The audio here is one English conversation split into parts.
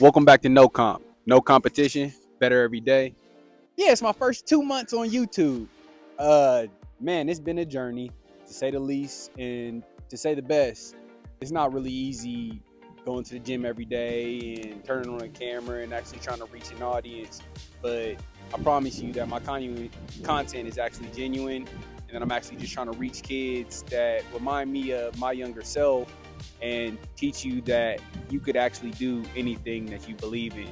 Welcome back to No Comp. No competition, better every day. Yeah, it's my first 2 months on YouTube. Man, it's been a journey to say the least, and to say the best. It's not really easy going to the gym every day and turning on a camera and actually trying to reach an audience. But I promise you that my content is actually genuine, and that I'm actually just trying to reach kids that remind me of my younger self and teach you that you could actually do anything that you believe in.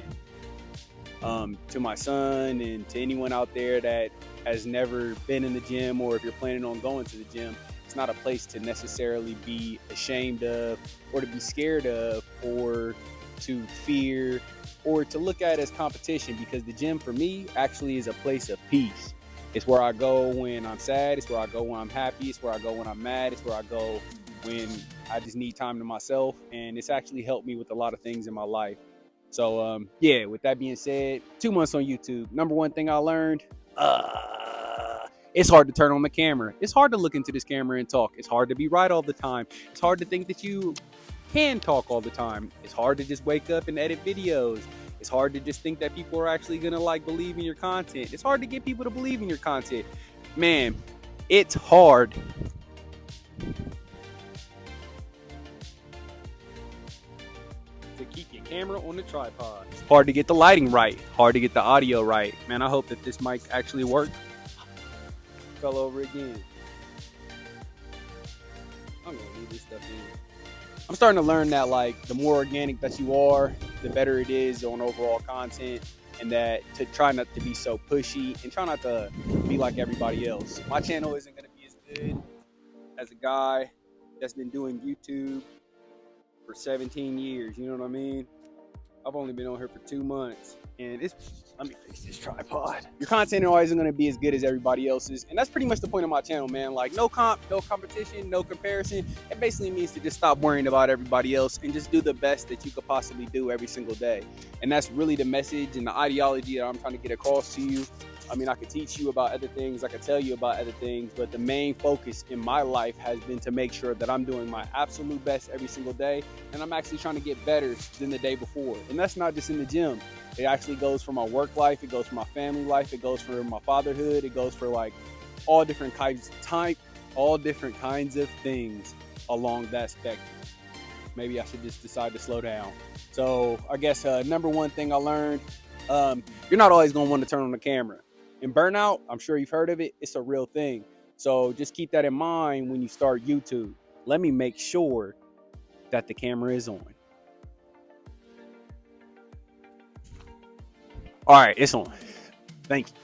To my son and to anyone out there that has never been in the gym, or if you're planning on going to the gym, it's not a place to necessarily be ashamed of, or to be scared of, or to fear, or to look at as competition, because the gym for me actually is a place of peace. It's where I go when I'm sad. It's where I go when I'm happy. It's where I go when I'm mad. It's where I go when I just need time to myself. And it's actually helped me with a lot of things in my life. So, yeah, with that being said, 2 months on YouTube. Number one thing I learned, it's hard to turn on the camera. It's hard to look into this camera and talk. It's hard to be right all the time. It's hard to think that you can talk all the time. It's hard to just wake up and edit videos. It's hard to just think that people are actually going to believe in your content. It's hard to get people to believe in your content. Man, it's hard. To keep your camera on the tripod. It's hard to get the lighting right. Hard to get the audio right. Man, I hope that this mic actually works. Fell over again. I'm gonna leave this stuff in. I'm starting to learn that the more organic that you are, the better it is on overall content, and that to try not to be so pushy and try not to be like everybody else. My channel isn't gonna be as good as a guy that's been doing YouTube for 17 years, you know what I mean? I've only been on here for 2 months, and let me fix this tripod. Your content always isn't going to be as good as everybody else's, and that's pretty much the point of my channel, man. No comp, no competition, no comparison. It basically means to just stop worrying about everybody else and just do the best that you could possibly do every single day. And that's really the message and the ideology that I'm trying to get across to you. I mean, I could teach you about other things, I could tell you about other things, but the main focus in my life has been to make sure that I'm doing my absolute best every single day, and I'm actually trying to get better than the day before. And that's not just in the gym. It actually goes for my work life, it goes for my family life, it goes for my fatherhood, it goes for all different kinds of things along that spectrum. Maybe I should just decide to slow down. So I guess number one thing I learned, you're not always going to want to turn on the camera. And burnout, I'm sure you've heard of it. It's a real thing. So just keep that in mind when you start YouTube. Let me make sure that the camera is on. All right, it's on. Thank you.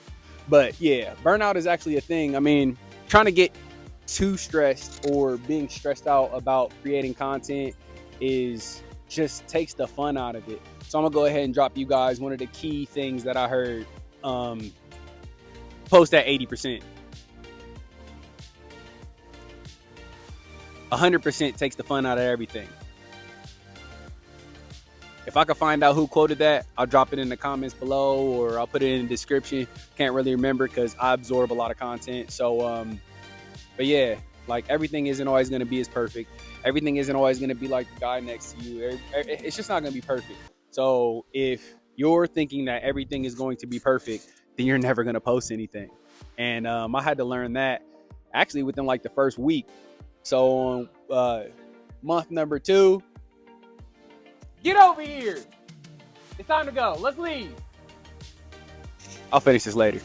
But yeah, burnout is actually a thing. I mean, trying to get too stressed or being stressed out about creating content just takes the fun out of it. So I'm gonna go ahead and drop you guys one of the key things that I heard. Post at 80%. 100% takes the fun out of everything. If I could find out who quoted that, I'll drop it in the comments below, or I'll put it in the description. Can't really remember because I absorb a lot of content. So, but yeah, everything isn't always going to be as perfect. Everything isn't always going to be like the guy next to you. It's just not going to be perfect. So if you're thinking that everything is going to be perfect, then you're never going to post anything. And I had to learn that actually within the first week. So on month number 2, get over here. It's time to go. Let's leave. I'll finish this later.